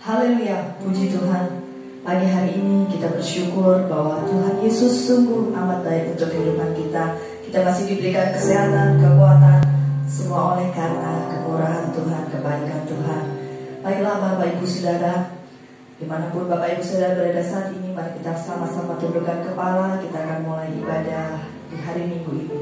Haleluya, puji Tuhan. Pagi hari ini kita bersyukur bahwa Tuhan Yesus sungguh amat baik untuk kehidupan kita. Kita masih diberikan kesehatan, kekuatan, semua oleh karena kemurahan Tuhan, kebaikan Tuhan. Baiklah Bapak Ibu Saudara, dimanapun Bapak Ibu Saudara berada saat ini, mari kita sama-sama tundukkan kepala. Kita akan mulai ibadah di hari Minggu ini.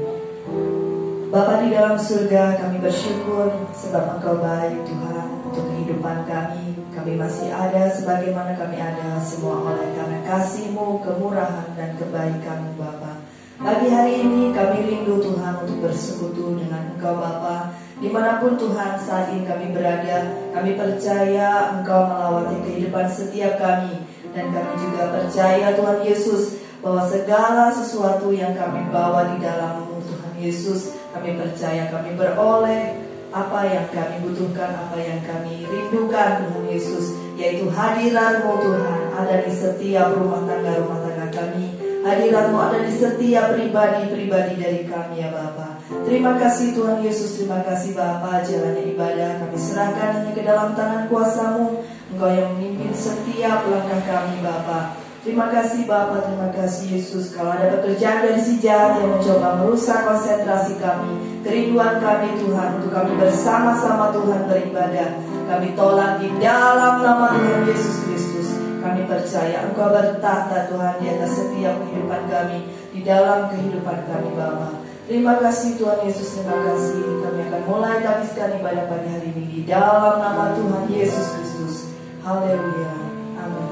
Bapa di dalam surga, kami bersyukur sebab Engkau baik Tuhan untuk kehidupan kami. Kami masih ada sebagaimana kami ada, semua oleh karena kasih-Mu, kemurahan dan kebaikan-Mu Bapa. Pagi hari ini kami rindu Tuhan untuk bersekutu dengan Engkau Bapa. Dimanapun Tuhan saat ini kami berada, kami percaya Engkau melawati kehidupan setiap kami. Dan kami juga percaya Tuhan Yesus bahwa segala sesuatu yang kami bawa di dalam-Mu Tuhan Yesus, kami percaya kami beroleh apa yang kami butuhkan, apa yang kami rindukan Tuhan Yesus, yaitu hadirat-Mu Tuhan ada di setiap rumah tangga kami. Hadirat-Mu ada di setiap pribadi dari kami ya Bapa. Terima kasih Tuhan Yesus, terima kasih Bapa. Jalannya ibadah kami serahkan hanya ke dalam tangan kuasa-Mu. Engkau yang memimpin setiap langkah kami Bapa. Terima kasih Bapa, terima kasih Yesus. Kalau ada pekerjaan dari si jahat yang mencoba merusak konsentrasi kami, kerinduan kami Tuhan, untuk kami bersama-sama Tuhan beribadah, kami tolak di dalam nama Tuhan Yesus Kristus. Kami percaya Engkau bertahta Tuhan di atas setiap kehidupan kami, di dalam kehidupan kami Bapa. Terima kasih Tuhan Yesus, terima kasih. Kami akan mulai habiskan ibadah pagi hari ini di dalam nama Tuhan Yesus Kristus. Haleluya, amin.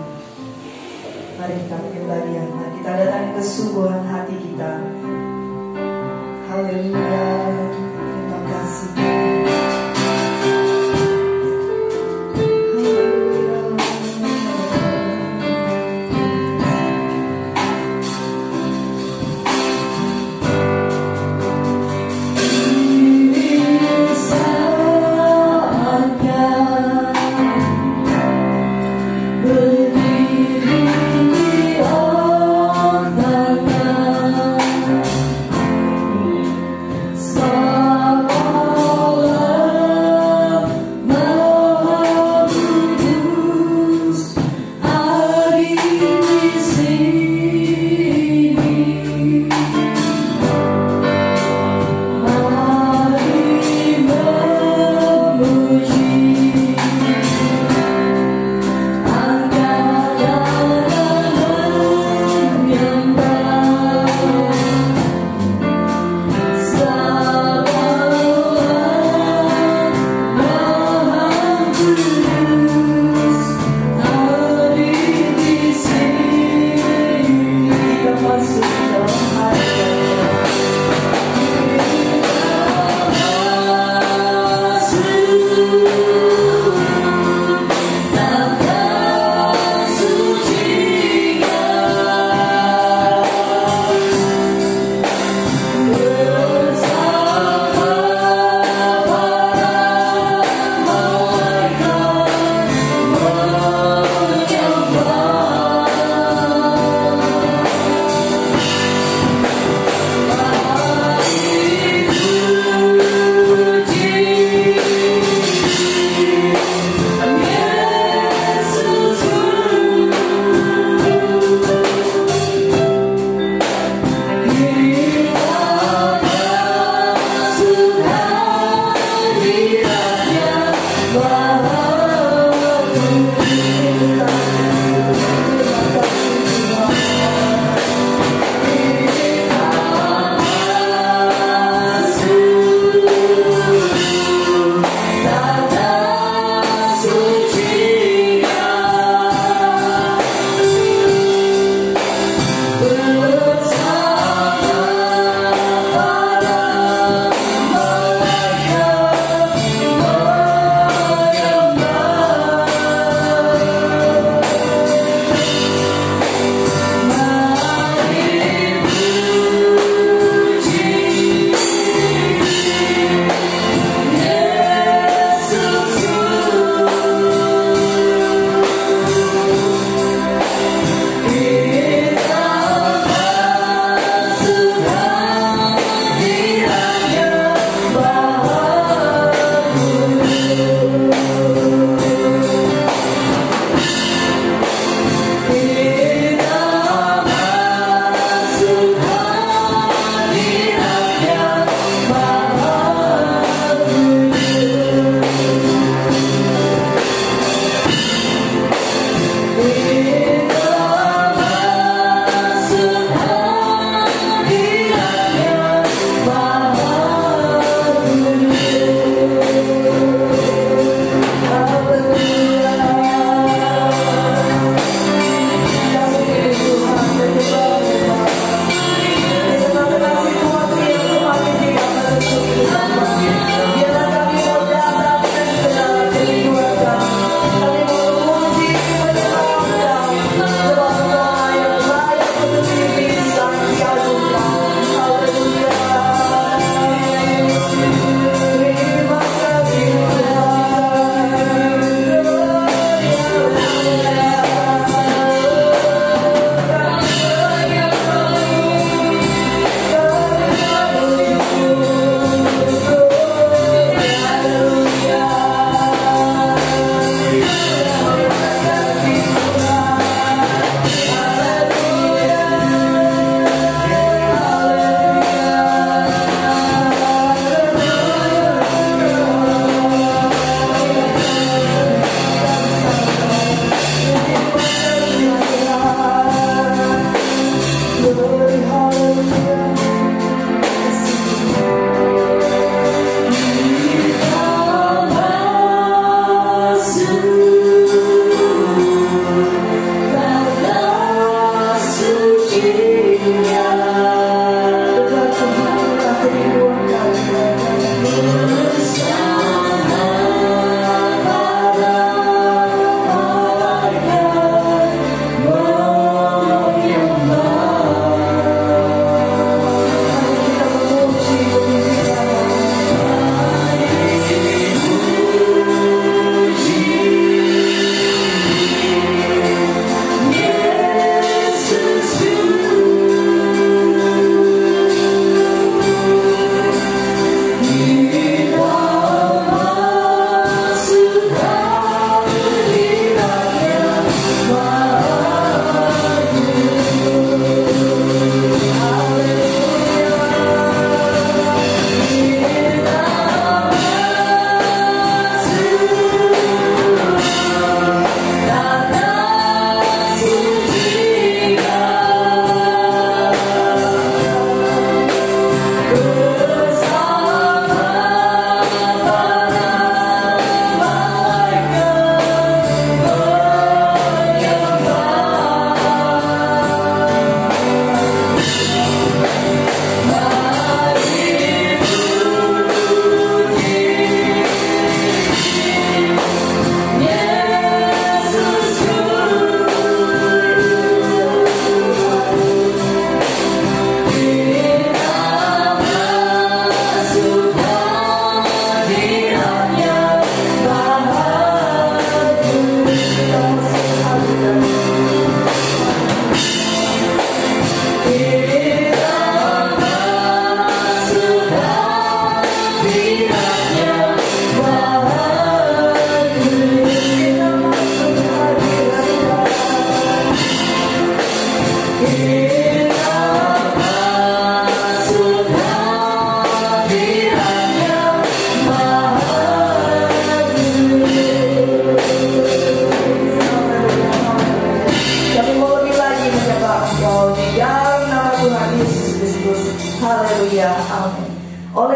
Mari kita menyembah, mari kita datang kesungguhan hati kita. Haleluya, terima kasih. So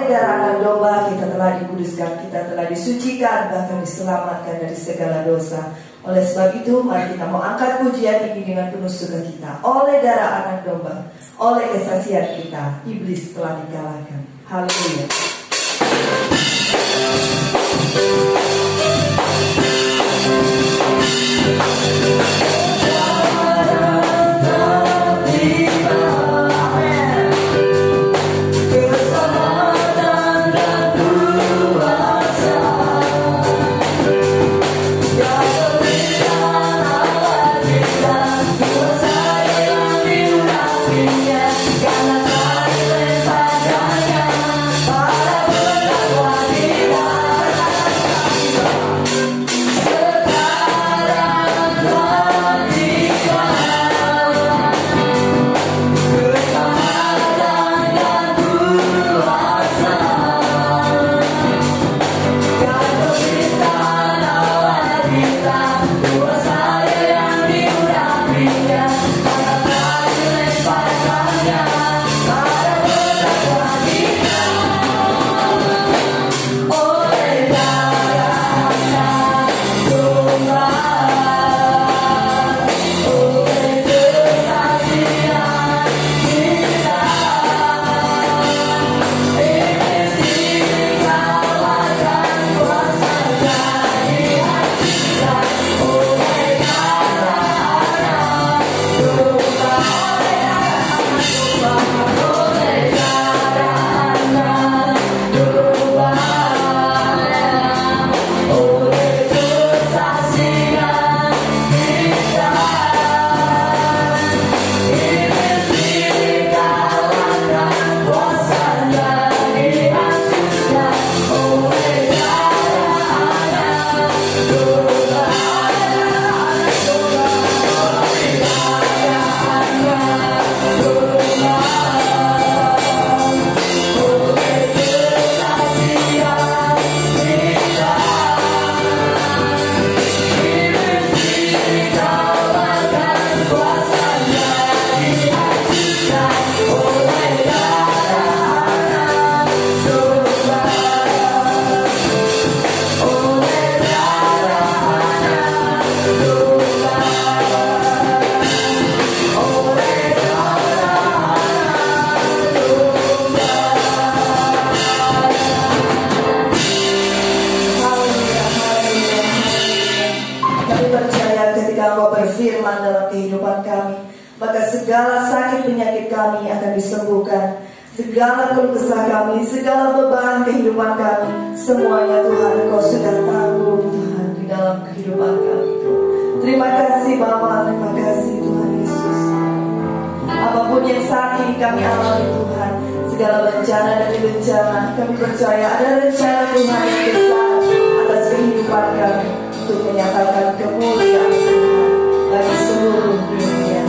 oleh darah anak domba kita telah dikuduskan, kita telah disucikan, bahkan diselamatkan dari segala dosa. Oleh sebab itu, mari kita mau angkat pujian ini dengan penuh sukacita. Oleh darah anak domba, oleh kesaksian kita, iblis telah dikalahkan. Haleluya. Segala sakit penyakit kami akan disembuhkan. Segala keluh kesah kami, segala beban kehidupan kami, semuanya Tuhan Engkau sudah tanggung Tuhan di dalam kehidupan kami. Terima kasih Bapa, terima kasih Tuhan Yesus. Apapun yang saat ini kami alami Tuhan, segala bencana demi bencana, kami percaya ada rencana Tuhan yang besar atas kehidupan kami untuk menyatakan kemuliaan Tuhan bagi seluruh dunia.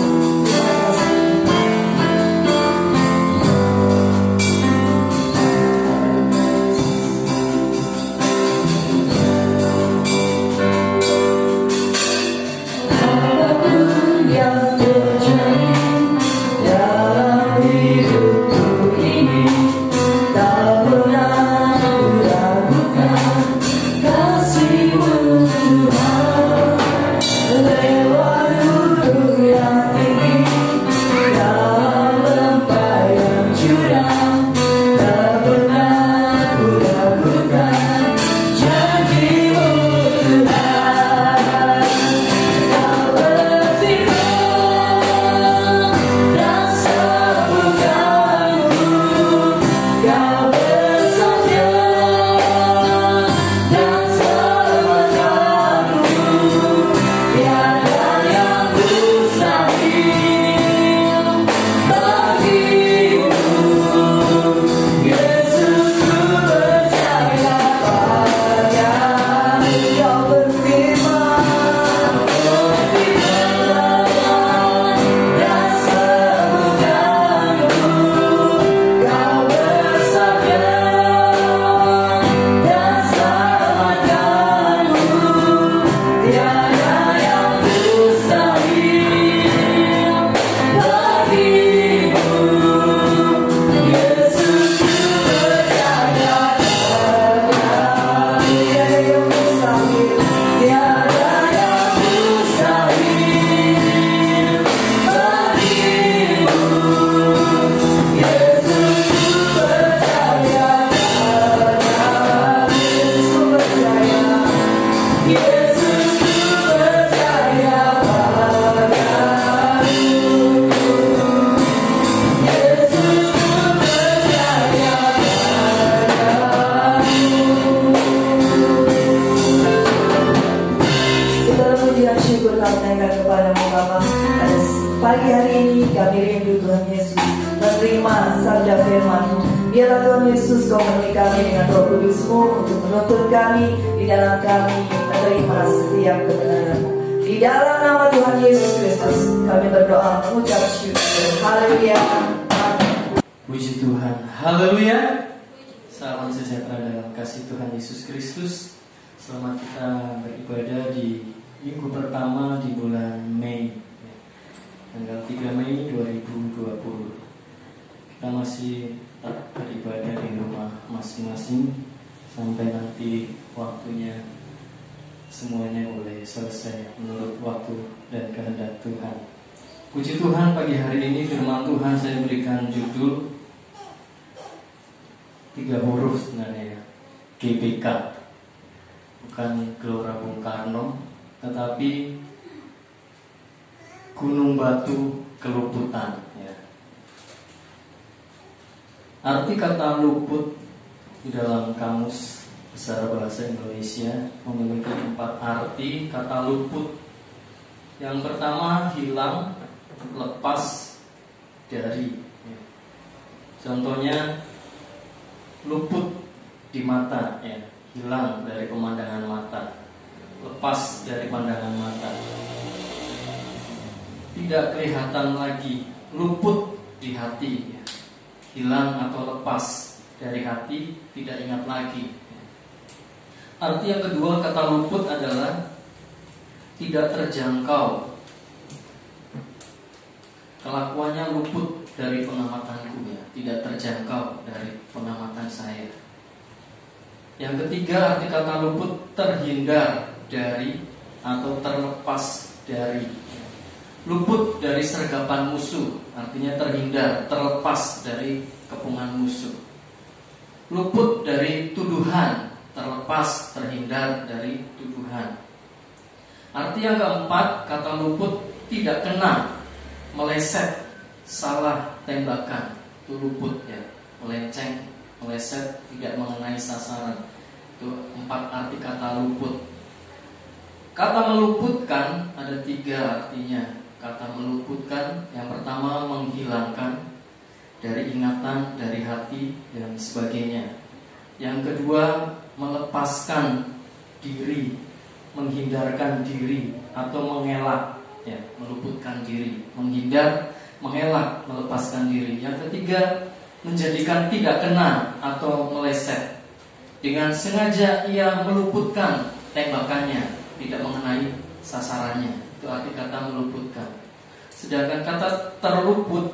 Kasih-Mu Tuhan. syukur kami naikkan kepadamu Bapa. Pada pagi hari ini kami rindu Tuhan Yesus menerima sabda firman-Mu. Biarlah Tuhan Yesus Kau memenuhi kami dengan Roh Kudus-Mu untuk menuntun kami di dalam kami menerima setiap kebenaran-Mu. Di dalam nama Tuhan Yesus Kristus kami berdoa mengucap syukur. Haleluya. Puji Tuhan. Haleluya. Salam sejahtera dalam kasih Tuhan Yesus Kristus. Selamat kita beribadah di minggu pertama di bulan Mei, tanggal 3 Mei 2020. Kita masih tetap beribadah di rumah masing-masing sampai nanti waktunya semuanya boleh selesai menurut waktu dan kehendak Tuhan. Puji Tuhan, pagi hari ini firman Tuhan saya berikan judul 3 huruf sebenarnya ya, GBK. Bukan Gelora Bung Karno, tetapi Gunung Batu Keluputan ya. Arti kata luput di dalam kamus Besar Bahasa Indonesia memiliki 4 arti kata luput. Yang pertama, hilang, lepas dari ya. Contohnya luput di mata ya, hilang dari pemandangan mata, lepas dari pandangan mata, tidak kelihatan lagi, luput di hati ya. Hilang atau lepas dari hati, tidak ingat lagi. Arti yang kedua kata luput adalah tidak terjangkau. Kelakuannya luput dari pengamatanku ya, tidak terjangkau dari pengamatan saya. Yang ketiga arti kata luput terhindar dari atau terlepas dari. Luput dari sergapan musuh, artinya terhindar, terlepas dari kepungan musuh. Luput dari tuduhan, terlepas, terhindar dari tuduhan. Arti yang keempat, kata luput tidak kena, meleset, salah tembakan. Itu luput ya, melenceng, meleset, tidak mengenai sasaran. Itu 4 arti kata luput. Kata meluputkan ada 3 artinya. Kata meluputkan yang pertama menghilangkan dari ingatan, dari hati dan sebagainya. Yang kedua melepaskan diri, menghindarkan diri atau mengelak ya, meluputkan diri, menghindar, mengelak, melepaskan diri. Yang ketiga menjadikan tidak kena atau meleset. Dengan sengaja ia meluputkan tembakannya, tidak mengenai sasarannya. Itu arti kata meluputkan. Sedangkan kata terluput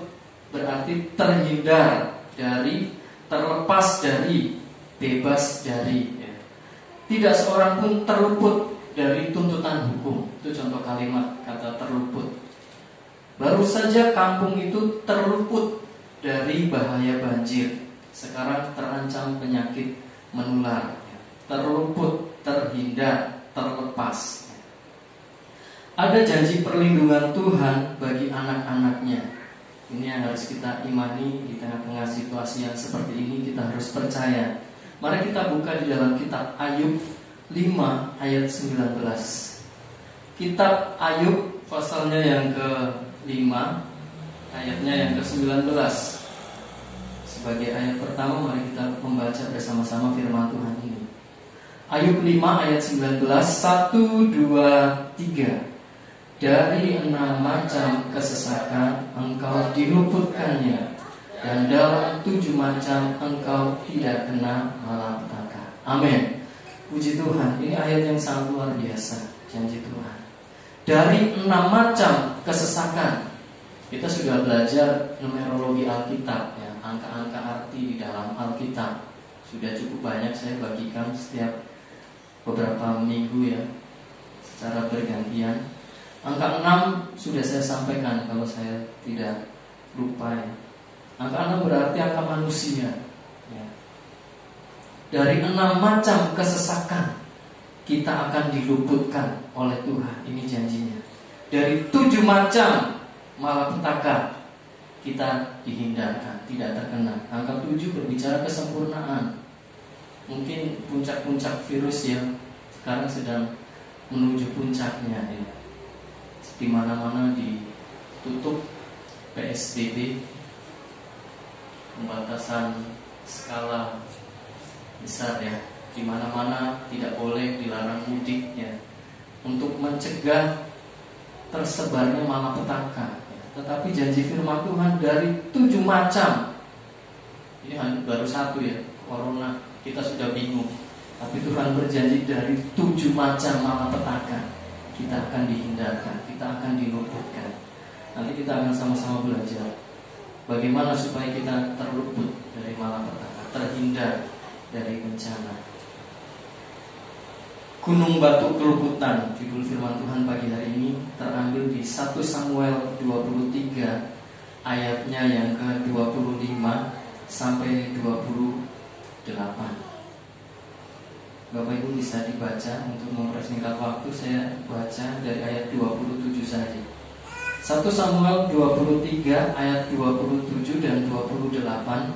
berarti terhindar dari, terlepas dari, bebas dari ya. Tidak seorang pun terluput dari tuntutan hukum. Itu contoh kalimat kata terluput. Baru saja kampung itu terluput dari bahaya banjir. Sekarang terancam penyakit menular ya. Terluput, terhindar, terlepas. Ada janji perlindungan Tuhan bagi anak-anaknya. Ini yang harus kita imani di tengah-tengah situasi yang seperti ini. Kita harus percaya. Mari kita buka di dalam kitab Ayub 5 ayat 19. Kitab Ayub pasalnya yang ke-5, ayatnya yang ke-19. Sebagai ayat pertama mari kita membaca bersama-sama firman Tuhan ini. Ayub 5 ayat 19, 1, 2, 3. Dari 6 macam kesesakan engkau diluputkannya, dan dalam 7 macam engkau tidak kena malapetaka. Amin. Puji Tuhan, ini ayat yang sangat luar biasa, janji Tuhan. Dari 6 macam kesesakan. Kita sudah belajar numerologi Alkitab ya, angka-angka arti di dalam Alkitab. Sudah cukup banyak saya bagikan setiap beberapa minggu ya, secara bergantian. Angka 6 sudah saya sampaikan kalau saya tidak lupa ya. Angka 6 berarti angka manusia ya. Dari 6 macam kesesakan kita akan diluputkan oleh Tuhan. Ini janjinya. Dari 7 macam malapetaka kita dihindarkan, tidak terkena. Angka 7 berbicara kesempurnaan. Mungkin puncak-puncak virus yang sekarang sedang menuju puncaknya ya. di mana-mana ditutup PSBB, pembatasan skala besar ya, di mana-mana tidak boleh, dilarang mudik ya, untuk mencegah tersebarnya malapetaka. Tetapi janji firman Tuhan dari 7 macam, ini baru 1 ya, corona, kita sudah bingung. Tapi Tuhan berjanji dari 7 macam malapetaka kita akan dihindarkan, kita akan diluputkan. Nanti kita akan sama-sama belajar bagaimana supaya kita terluput dari malapetaka, terhindar dari bencana. Gunung Batu Keluputan, judul firman Tuhan pagi hari ini terambil di 1 Samuel 23 ayatnya yang ke-25 sampai 28. Bapak Ibu bisa dibaca, untuk mempersingkat waktu saya baca dari ayat 27 saja. 1 Samuel 23 ayat 27 dan 28.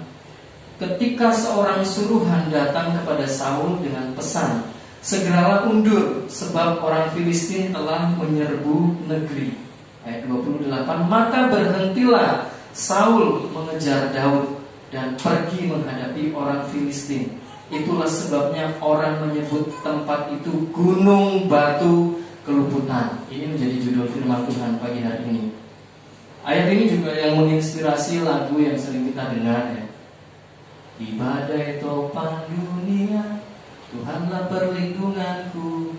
Ketika seorang suruhan datang kepada Saul dengan pesan, segeralah undur, sebab orang Filistin telah menyerbu negeri. Ayat 28. Maka berhentilah Saul mengejar Daud dan pergi menghadapi orang Filistin. Itulah sebabnya orang menyebut tempat itu Gunung Batu Keluputan. Ini menjadi judul firman Tuhan pagi hari ini. Ayat ini juga yang menginspirasi lagu yang sering kita dengar ya. Di badai topan dunia, Tuhanlah perlindunganku.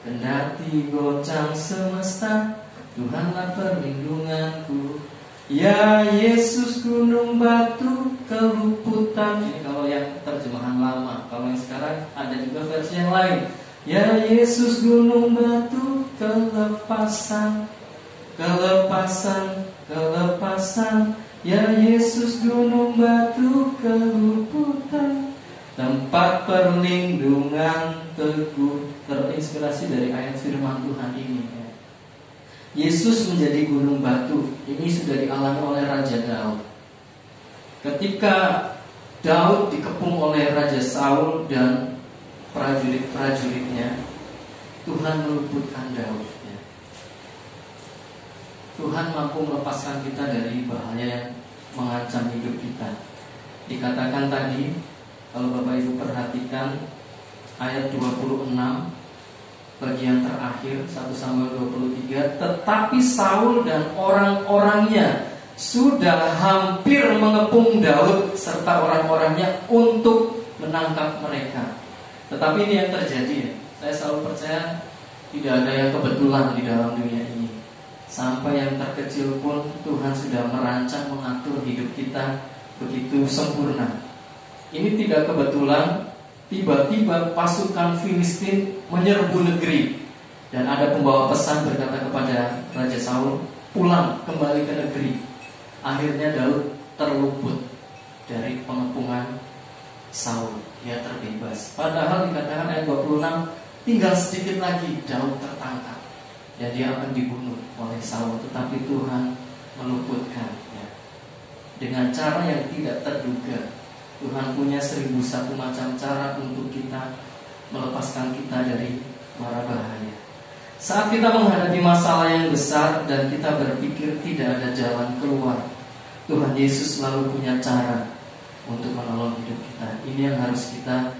Kendati goncang semesta, Tuhanlah perlindunganku. Ya Yesus Gunung Batu Keluputan. Ini kalau yang terjemahan lama. Kalau yang sekarang ada juga versi yang lain. Ya Yesus Gunung Batu Kelepasan, kelepasan, kelepasan. Ya Yesus Gunung Batu Keluputan, tempat perlindungan teguh. Terinspirasi dari ayat firman Tuhan ini ya. Yesus menjadi gunung batu. Ini sudah dialami oleh Raja Daud. Ketika Daud dikepung oleh Raja Saul dan prajurit-prajuritnya, Tuhan meluputkan Daud ya. Tuhan mampu melepaskan kita dari bahaya yang mengancam hidup kita. Dikatakan tadi, kalau Bapak Ibu perhatikan ayat 26 bagian terakhir 1 Samuel 23, tetapi Saul dan orang-orangnya sudah hampir mengepung Daud serta orang-orangnya untuk menangkap mereka. Tetapi ini yang terjadi. Saya selalu percaya tidak ada yang kebetulan di dalam dunia ini. Sampai yang terkecil pun Tuhan sudah merancang mengatur hidup kita begitu sempurna. Ini tidak kebetulan. Tiba-tiba pasukan Filistin menyerbu negeri, dan ada pembawa pesan berkata kepada Raja Saul, pulang kembali ke negeri. Akhirnya Daud terluput dari pengepungan Saul. Dia terbebas. Padahal dikatakan ayat 26, tinggal sedikit lagi Daud tertangkap dan dia akan dibunuh oleh Saul. Tetapi Tuhan meluputkan ya. Dengan cara yang tidak terduga. Tuhan punya 1001 macam cara untuk kita melepaskan kita dari mara bahaya. Saat kita menghadapi masalah yang besar dan kita berpikir tidak ada jalan keluar, Tuhan Yesus selalu punya cara untuk menolong hidup kita. Ini yang harus kita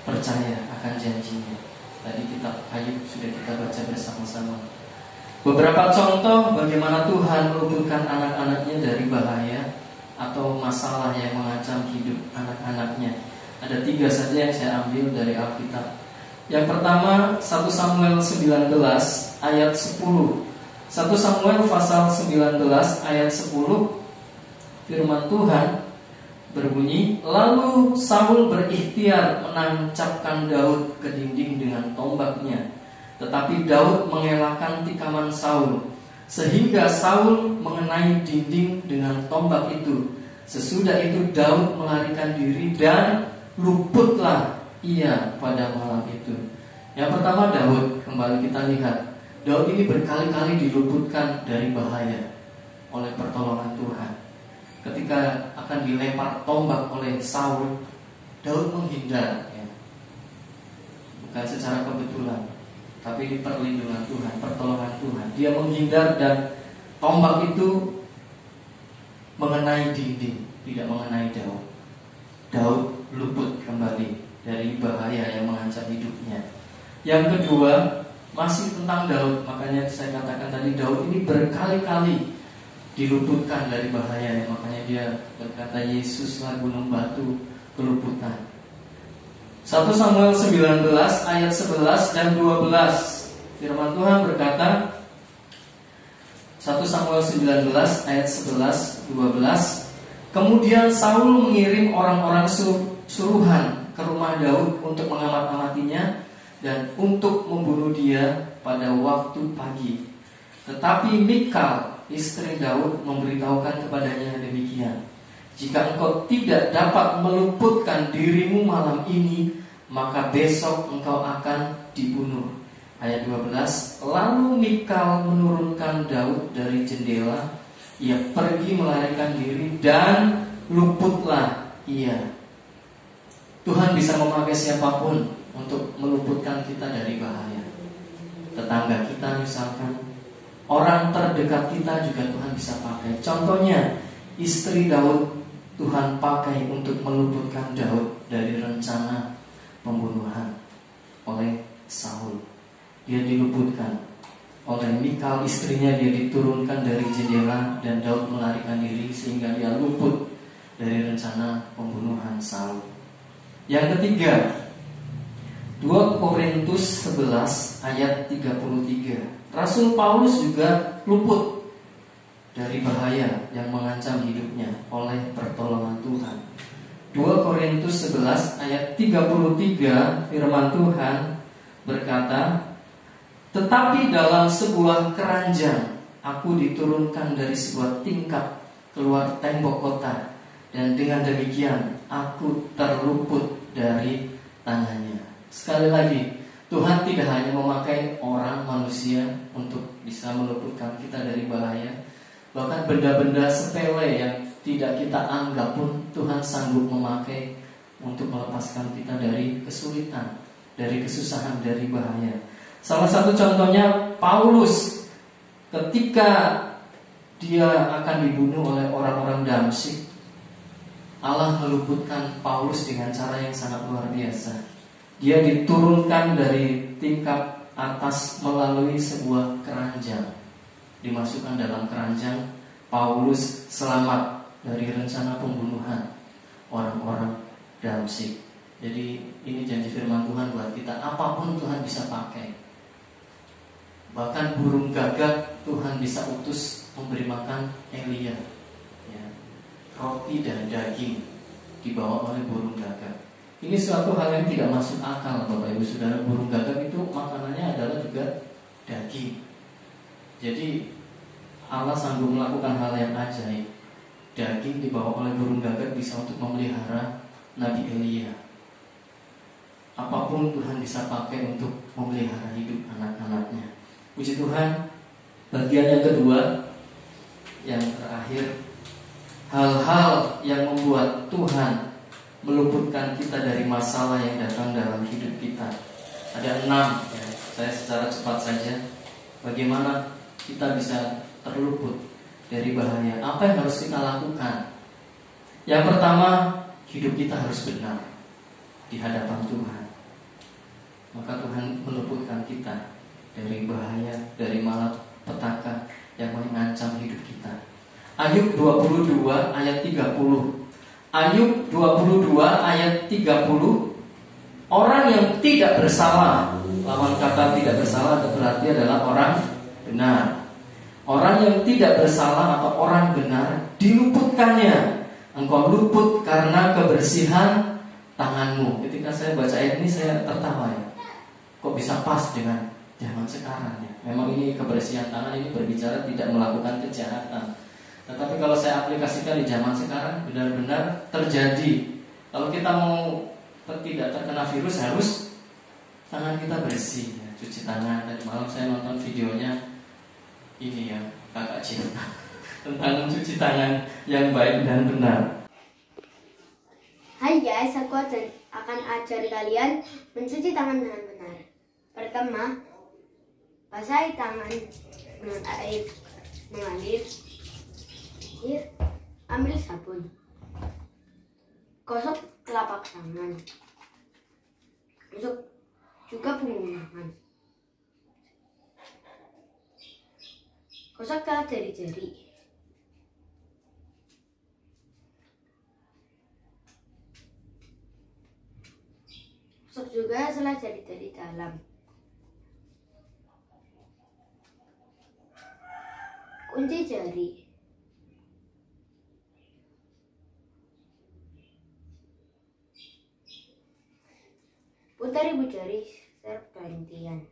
percaya akan janjinya. Tadi kitab Ayub sudah kita baca bersama-sama. Beberapa contoh bagaimana Tuhan meluputkan anak-anaknya dari bahaya atau masalah yang mengancam hidup anak-anaknya. Ada 3 saja yang saya ambil dari Alkitab. Yang pertama 1 Samuel 19 ayat 10. 1 Samuel pasal 19 ayat 10, firman Tuhan berbunyi, lalu Saul berikhtiar menancapkan Daud ke dinding dengan tombaknya, tetapi Daud mengelakkan tikaman Saul, sehingga Saul mengenai dinding dengan tombak itu. Sesudah itu Daud melarikan diri dan luputlah ia pada malam itu. Yang pertama Daud, kembali kita lihat, Daud ini berkali-kali diluputkan dari bahaya oleh pertolongan Tuhan. Ketika akan dilempar tombak oleh Saul, Daud menghindar ya. Bukan secara kebetulan, tapi ini perlindungan Tuhan, pertolongan Tuhan. Dia menghindar dan tombak itu mengenai dinding, tidak mengenai Daud. Daud luput kembali dari bahaya yang mengancam hidupnya. Yang kedua, masih tentang Daud. Makanya saya katakan tadi, Daud ini berkali-kali diluputkan dari bahaya. Makanya dia berkata, Yesuslah gunung batu keluputan. 1 Samuel 19 ayat 11 dan 12. Firman Tuhan berkata, 1 Samuel 19 ayat 11 12. Kemudian Saul mengirim orang-orang suruhan ke rumah Daud untuk mengamat-amatinya dan untuk membunuh dia pada waktu pagi. Tetapi Mikal, istri Daud, memberitahukan kepadanya demikian: jika engkau tidak dapat meluputkan dirimu malam ini, maka besok engkau akan dibunuh. Ayat 12. Lalu Mikal menurunkan Daud dari jendela. Ia pergi melarikan diri dan luputlah ia. Tuhan bisa memakai siapapun untuk meluputkan kita dari bahaya. Tetangga kita misalkan, orang terdekat kita juga Tuhan bisa pakai. Contohnya, istri Daud Tuhan pakai untuk meluputkan Daud dari rencana pembunuhan oleh Saul. Dia diluputkan oleh Mikal, istrinya. Dia diturunkan dari jendela dan Daud melarikan diri sehingga dia luput dari rencana pembunuhan Saul. Yang ketiga, 2 Korintus 11 ayat 33. Rasul Paulus juga luput dari bahaya yang mengancam hidupnya oleh pertolongan Tuhan. 2 Korintus 11 ayat 33, firman Tuhan berkata, tetapi dalam sebuah keranjang aku diturunkan dari sebuah tingkap keluar tembok kota, dan dengan demikian aku terluput dari tangannya. Sekali lagi, Tuhan tidak hanya memakai orang manusia untuk bisa meluputkan kita dari bahaya. Bahkan benda-benda sepele yang tidak kita anggap pun Tuhan sanggup memakai untuk melepaskan kita dari kesulitan, dari kesusahan, dari bahaya. Salah satu contohnya Paulus, ketika dia akan dibunuh oleh orang-orang Damsyik, Allah meluputkan Paulus dengan cara yang sangat luar biasa. Dia diturunkan dari tingkap atas melalui sebuah keranjang. Dimasukkan dalam keranjang, Paulus selamat dari rencana pembunuhan orang-orang Damsyik. Jadi ini janji firman Tuhan buat kita, apapun Tuhan bisa pakai. Bahkan burung gagak Tuhan bisa utus memberi makan Elia, ya. Roti dan daging dibawa oleh burung gagak. Ini suatu hal yang tidak masuk akal, Bapak Ibu Saudara. Burung gagak itu makanannya adalah juga daging. Jadi Allah sanggup melakukan hal yang ajaib. Daging dibawa oleh burung gagak bisa untuk memelihara Nabi Elia. Apapun Tuhan bisa pakai untuk memelihara hidup anak-anaknya. Puji Tuhan. Bagian yang kedua, yang terakhir, hal-hal yang membuat Tuhan meluputkan kita dari masalah yang datang dalam hidup kita. Ada 6 ya. Saya secara cepat saja. Bagaimana kita bisa terluput dari bahaya? Apa yang harus kita lakukan? Yang pertama, hidup kita harus benar di hadapan Tuhan. Maka Tuhan meluputkan kita dari bahaya, dari malapetaka yang mengancam hidup kita. Ayub 22 ayat 30. Ayub 22 ayat 30. Orang yang tidak bersalah, lawan kata tidak bersalah berarti adalah orang benar. Orang yang tidak bersalah atau orang benar diluputkannya. Engkau luput karena kebersihan tanganmu. Ketika saya baca ayat ini saya tertawa ya. Kok bisa pas dengan zaman sekarang ya. Memang ini kebersihan tangan ini berbicara tidak melakukan kejahatan. Tetapi kalau saya aplikasikan di zaman sekarang, benar-benar terjadi. Kalau kita mau tidak terkena virus, harus tangan kita bersih ya. Cuci tangan. Tadi malam saya nonton videonya ini ya, kakak cinta tentang mencuci tangan yang baik dan benar. Hai guys, aku akan ajar kalian mencuci tangan dengan benar. Pertama, Basahi tangan dengan air mengalir. Ambil sabun. Gosok telapak tangan. Gosok juga punggung tangan. Gosok telah jari-jari. Gosok juga setelah jari-jari dalam. Kunci jari. Putar ibu jari serpentian.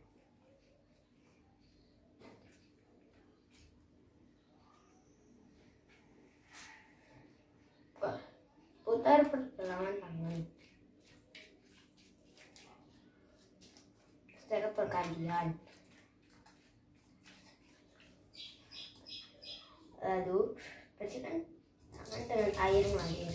Putar pergelangan tangan secara bergantian. Lalu bersihkan tangan dengan air mengalir.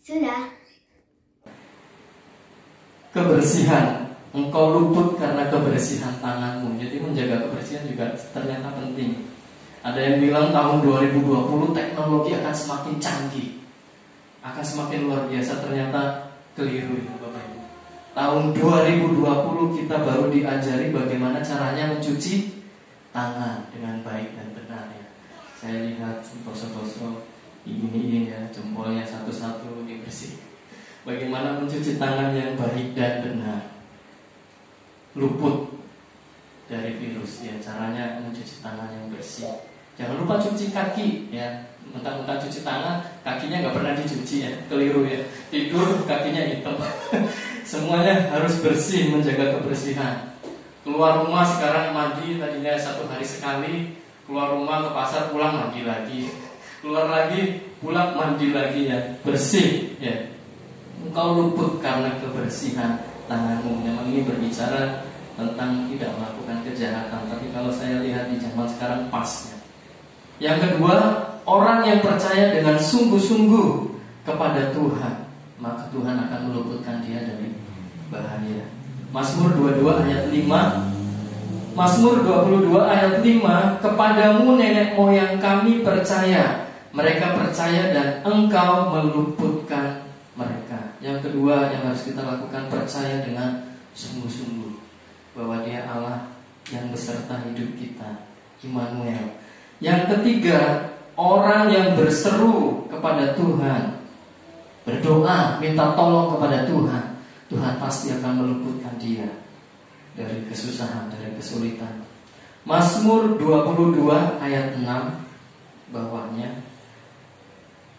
Sudah. Kebersihan, engkau luput karena kebersihan tanganmu. Jadi menjaga kebersihan juga ternyata penting. Ada yang bilang tahun 2020 teknologi akan semakin canggih, akan semakin luar biasa. Ternyata keliru itu Bapak Ibu. Tahun 2020 kita baru diajari bagaimana caranya mencuci tangan dengan baik dan benar ya. Saya lihat bosok-bosok ini ya, jempolnya satu-satu dibersih. Bagaimana mencuci tangan yang baik dan benar, luput dari virus ya. Caranya mencuci tangan yang bersih. Jangan lupa cuci kaki ya. Mentang-mentang cuci tangan, kakinya nggak pernah dicuci ya, keliru ya. Tidur kakinya hitam. Semuanya harus bersih, menjaga kebersihan. Keluar rumah sekarang mandi, tadinya 1 hari sekali. Keluar rumah ke pasar, pulang mandi lagi. Keluar lagi, pulang mandi lagi ya. Bersih ya. Engkau luput karena kebersihan tanganmu. Memang ini berbicara tentang tidak melakukan kejahatan. Tapi kalau saya lihat di zaman sekarang pasnya. Yang kedua, orang yang percaya dengan sungguh-sungguh kepada Tuhan, maka Tuhan akan meluputkan dia dari bahaya. Mazmur 22 ayat 5. Mazmur 22 ayat 5, kepadamu nenek moyang kami percaya, mereka percaya dan engkau meluputkan mereka. Yang kedua yang harus kita lakukan, percaya dengan sungguh-sungguh bahwa dia Allah yang beserta hidup kita, Immanuel. Yang ketiga, orang yang berseru kepada Tuhan, berdoa, minta tolong kepada Tuhan, Tuhan pasti akan meluputkan dia dari kesusahan, dari kesulitan. Mazmur 22 ayat 6 bawahnya,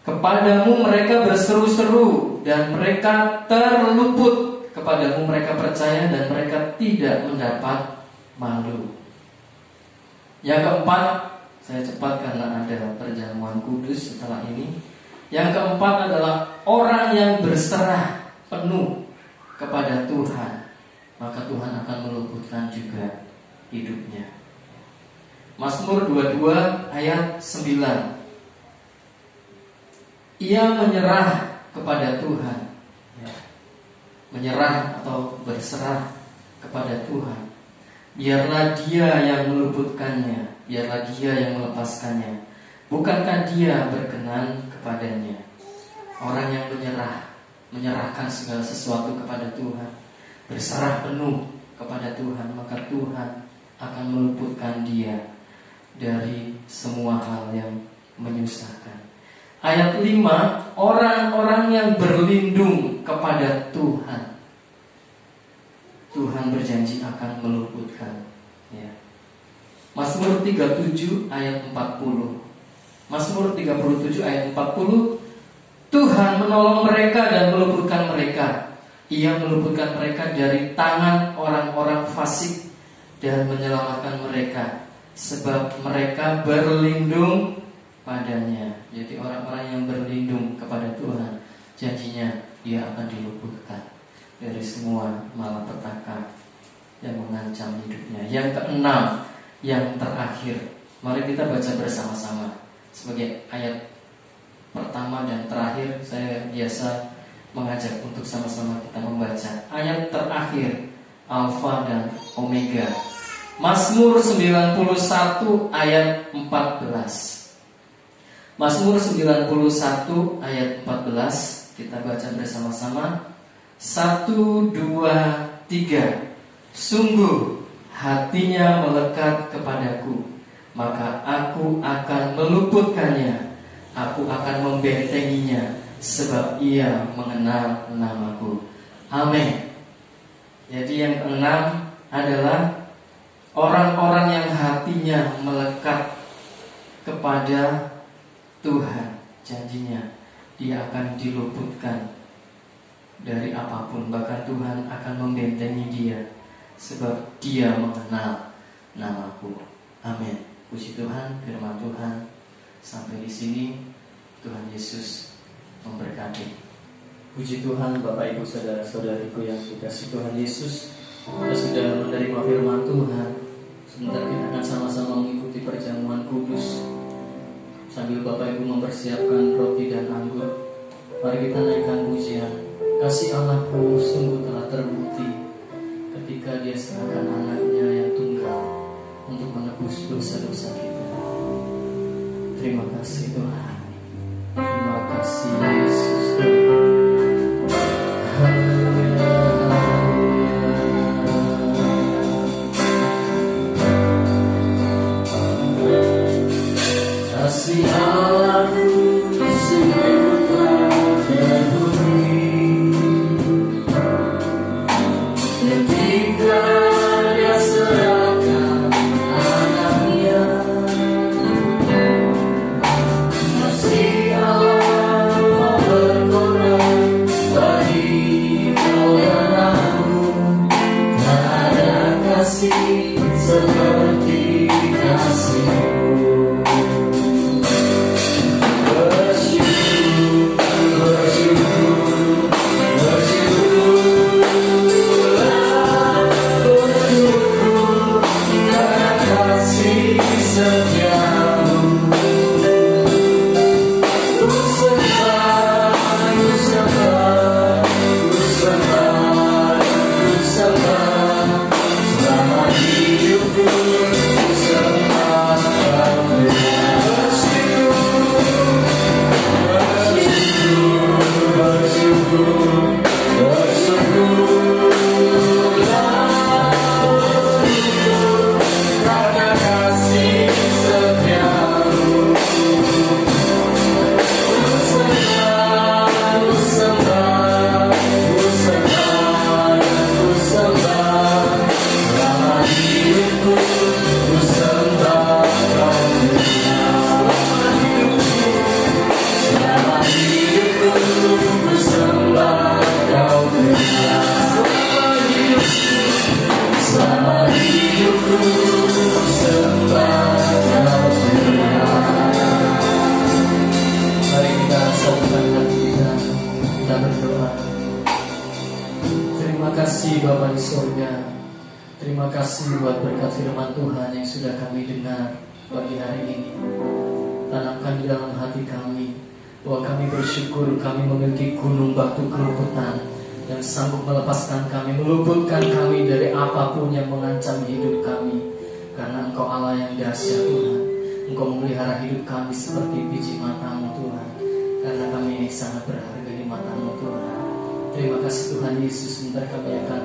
kepadamu mereka berseru-seru dan mereka terluput, kepadamu mereka percaya dan mereka tidak mendapat malu. Yang keempat, saya cepat karena ada perjamuan kudus setelah ini. Yang keempat adalah orang yang berserah penuh kepada Tuhan, maka Tuhan akan meluputkan juga hidupnya. Mazmur 22 ayat 9, ia menyerah kepada Tuhan ya. Menyerah atau berserah kepada Tuhan. Biarlah dia yang meluputkannya, biarlah dia yang melepaskannya. Bukankah dia berkenan kepadanya? Orang yang menyerahkan segala sesuatu kepada Tuhan, berserah penuh kepada Tuhan, maka Tuhan akan meluputkan dia dari semua hal yang menyusahkan. Ayat 5, orang-orang yang berlindung kepada Tuhan, Tuhan berjanji akan meluputkan ya. Mazmur 37 ayat 40. Mazmur 37 ayat 40, Tuhan menolong mereka dan meluputkan mereka. Ia meluputkan mereka dari tangan orang-orang fasik dan menyelamatkan mereka, sebab mereka berlindung padanya. Jadi orang-orang yang berlindung kepada Tuhan, janjinya dia akan diluputkan dari semua malapetaka yang mengancam hidupnya. Yang keenam, yang terakhir, mari kita baca bersama-sama sebagai ayat pertama dan terakhir, saya biasa mengajak untuk sama-sama kita membaca ayat terakhir, Alfa dan Omega. Mazmur 91 ayat 14. Mazmur 91 ayat 14, kita baca bersama-sama. 1, 2, 3. Sungguh hatinya melekat kepadaku, maka aku akan meluputkannya. Aku akan membentenginya, sebab ia mengenal namaku. Amin. Jadi yang keenam adalah orang-orang yang hatinya melekat kepada Tuhan. Janjinya dia akan diluputkan dari apapun, bahkan Tuhan akan membentengi dia, sebab dia mengenal namaku. Amin. Puji Tuhan, firman Tuhan sampai di sini. Tuhan Yesus memberkati. Puji Tuhan, Bapak Ibu saudara-saudariku yang dikasihi Tuhan Yesus, kita sudah menerima firman Tuhan. Sebentar kita akan sama-sama mengikuti perjamuan kudus sambil Bapak Ibu mempersiapkan roti dan anggur. Mari kita naikkan pujian. Kasih Allahku sungguh telah terbukti ketika Dia serahkan anaknya yang tunggal untuk menebus dosa-dosa kita. Terima kasih Tuhan. Terima kasih Yesus Tuhan. Haleluya, haleluya. Kasih Allahku sungguh telah terbukti ketika Dia serahkan anaknya. Kasih Allah mau berkorban bagi kau dan aku. Tak ada kasih seperti kasih-Mu. Bapa di surga, terima kasih buat berkat firman Tuhan yang sudah kami dengar pagi hari ini. Tanamkan di dalam hati kami bahwa kami bersyukur kami memiliki gunung batu keruputan yang sanggup melepaskan kami, meluputkan kami dari apapun yang mengancam hidup kami. Karena Engkau Allah yang dahsyat Tuhan, Engkau memelihara hidup kami seperti biji mata-Mu Tuhan. Karena kami sangat berharga di mata-Mu Tuhan. Terima kasih Tuhan Yesus. Sebentar kami akan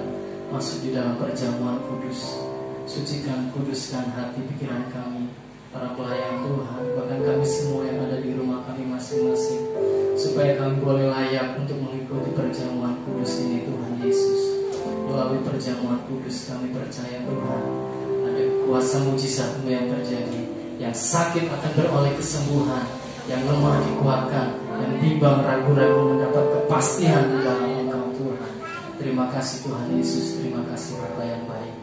masuk di dalam perjamuan kudus. Sucikan, kuduskan hati pikiran kami, para pelayan Tuhan, bahkan kami semua yang ada di rumah kami masing-masing, supaya kami boleh layak untuk mengikuti perjamuan kudus ini Tuhan Yesus. Melalui perjamuan kudus kami percaya Tuhan, ada kuasa mujizat-Mu yang terjadi. Yang sakit akan beroleh kesembuhan, yang lemah dikuatkan, yang bimbang ragu-ragu mendapat kepastian di dalam Engkau Tuhan. Terima kasih Tuhan Yesus, terima kasih Bapa yang baik.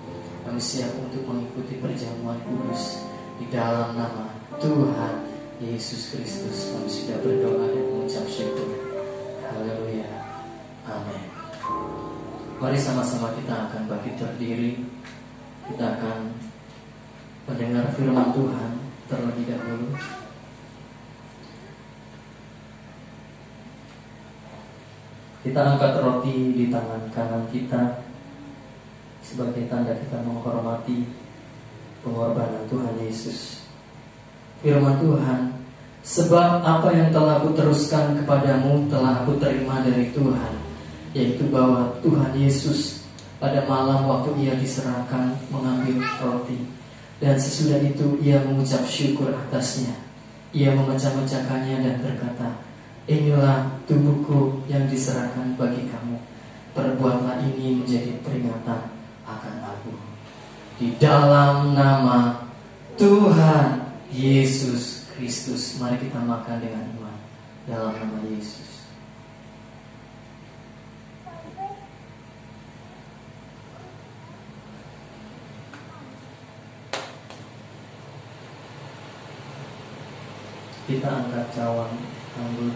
Kami siap untuk mengikuti perjamuan kudus di dalam nama Tuhan Yesus Kristus. Kami sudah berdoa dan mengucap syukur. Haleluya, amin. Mari sama-sama kita akan bangkit berdiri. Kita akan mendengar firman Tuhan terlebih dahulu. Kita angkat roti di tangan kanan kita sebagai tanda kita menghormati pengorbanan Tuhan Yesus. Firman Tuhan, sebab apa yang telah aku teruskan kepadamu telah aku terima dari Tuhan, yaitu bahwa Tuhan Yesus pada malam waktu ia diserahkan mengambil roti, dan sesudah itu ia mengucap syukur atasnya. Ia memecah-mecahkannya dan berkata, inilah tubuhku yang diserahkan bagi kamu. Perbuatlah ini menjadi peringatan akan aku. Di dalam nama Tuhan Yesus Kristus, mari kita makan dengan iman. Dalam nama Yesus. Kita angkat cawan anggur.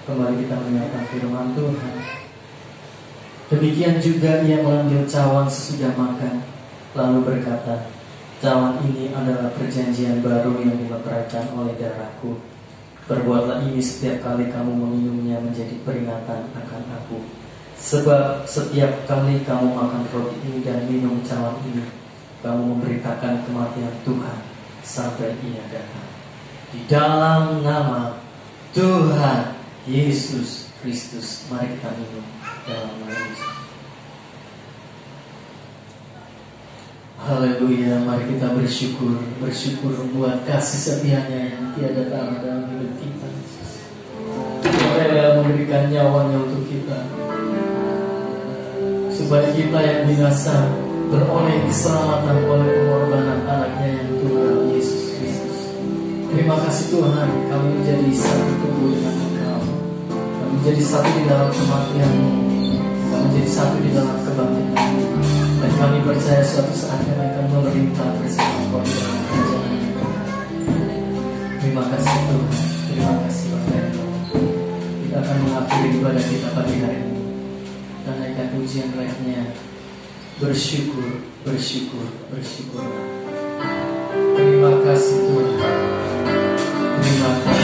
Kembali kita mendengarkan firman Tuhan. Demikian juga ia mengambil cawan sesudah makan, lalu berkata, cawan ini adalah perjanjian baru yang dimeteraikan oleh darahku. Perbuatlah ini setiap kali kamu meminumnya menjadi peringatan akan aku. Sebab setiap kali kamu makan roti ini dan minum cawan ini, kamu memberitakan kematian Tuhan sampai ia datang. Di dalam nama Tuhan Yesus Kristus, mari kita minum dalam nama Yesus. Haleluya, mari kita bersyukur buat kasih setia-Nya yang tiada tara dalam hidup kita. Dia rela memberikan nyawanya untuk kita, supaya kita yang binasa beroleh keselamatan oleh pengorbanan anaknya yang tunggal, Yesus Kristus. Terima kasih Tuhan, kami menjadi satu tubuh dengan Engkau. Kami menjadi satu di dalam kematian-Mu. Kami menjadi satu di dalam kebangkitan-Mu. Dan kami percaya suatu saat kami akan memerintah bersama Engkau di dalam kerajaan-Mu. Terima kasih Tuhan. Terima kasih Bapak. Kita akan mengakhiri ibadah kita pagi hari ini dan naikkan pujian lainnya. Bersyukur. Terima kasih Tuhan. Terima kasih.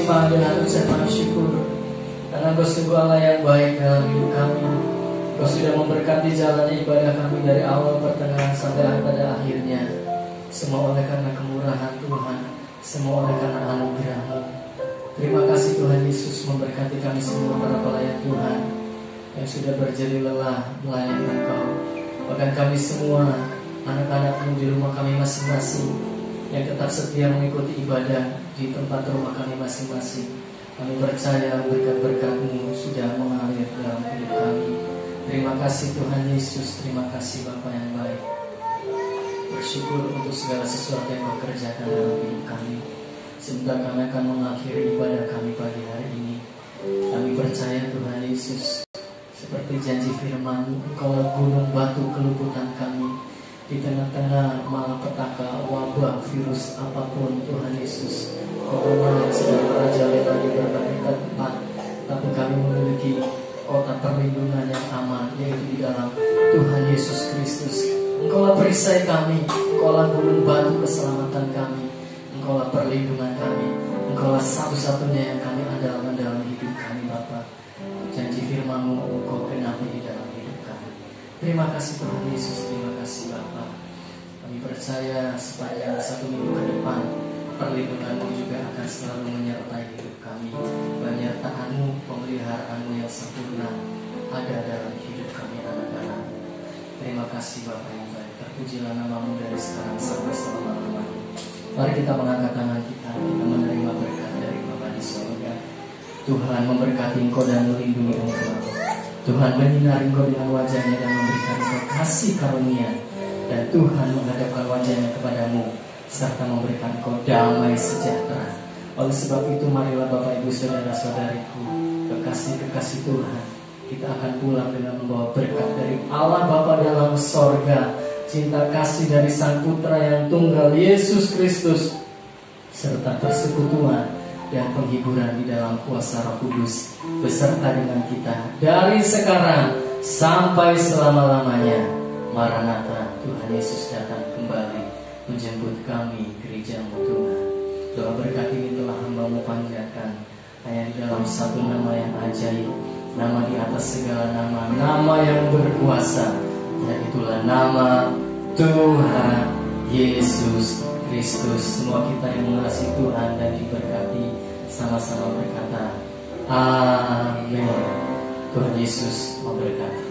Dengan ucapan syukur, karena Engkau sungguh Allah yang baik dalam hidup kami. Engkau sudah memberkati jalan ibadah kami dari awal, pertengahan sampai pada akhirnya. Semua oleh karena kemurahan Tuhan, semua oleh karena anugerah-Mu. Terima kasih Tuhan Yesus memberkati kami semua para pelayan Tuhan yang sudah berjeri lelah melayani Engkau. Bahkan kami semua, anak-anak-Mu di rumah kami masing-masing, yang tetap setia mengikuti ibadah di tempat rumah kami masing-masing. Kami percaya berkat-berkat-Mu sudah mengalir dalam hidup kami. Terima kasih Tuhan Yesus, terima kasih Bapa yang baik. Bersyukur untuk segala sesuatu yang Kau kerjakan dalam hidup kami. Sebentar kami akan mengakhiri ibadah kami pagi hari ini. Kami percaya Tuhan Yesus, seperti janji firman-Mu, Engkaulah gunung batu keluputan kami. Di tengah-tengah malapetaka, wabah, virus apapun, Tuhan Yesus, corona yang sedang merajalela di berbagai tempat, tapi kami memiliki kota perlindungan yang aman, yaitu di dalam Tuhan Yesus Kristus. Engkaulah perisai kami, Engkaulah gunung batu keselamatan kami, Engkaulah perlindungan kami, Engkaulah satu-satunya yang kami andalkan dalam hidup kami, Bapa. Janji firman-Mu Engkau genapi di dalam hidup kami. Terima kasih Tuhan Yesus, terima kasih Bapa. Kami percaya sepanjang 1 minggu ke depan, perlindungan-Mu juga akan selalu menyertai hidup kami. Penyertaan-Mu, pemeliharaanmu yang sempurna ada dalam hidup kami anak-anak. Terima kasih Bapa yang baik. Terpujilah nama-Mu dari sekarang sampai selama-lamanya. Mari kita mengangkat tangan kita menerima berkat dari Bapa di surga. Tuhan memberkati Engkau dan melindungi Engkau. Tuhan menyinari Engkau dengan wajah-Nya dan memberikan Engkau kasih karunia. Dan Tuhan menghadapkan wajah-Nya kepadamu serta memberikan Engkau damai sejahtera. Oleh sebab itu marilah Bapak Ibu Saudara-saudariku, kekasih-kekasih Tuhan, kita akan pulang dengan membawa berkat dari Allah Bapa dalam sorga, cinta kasih dari Sang Putra yang tunggal Yesus Kristus, serta persekutuan dan penghiburan di dalam kuasa Roh Kudus beserta dengan kita dari sekarang sampai selama-lamanya. Maranatha, Tuhan Yesus datang kembali menjemput kami gereja-Mu Tuhan. Doa berkat ini telah hamba-Mu panjatkan hanya di dalam satu nama yang ajaib, nama di atas segala nama, nama yang berkuasa, yaitulah nama Tuhan Yesus Kristus. Semua kita yang mengasihi Tuhan dan diberkati sama-sama berkata, Amin. Tuhan Yesus memberkati.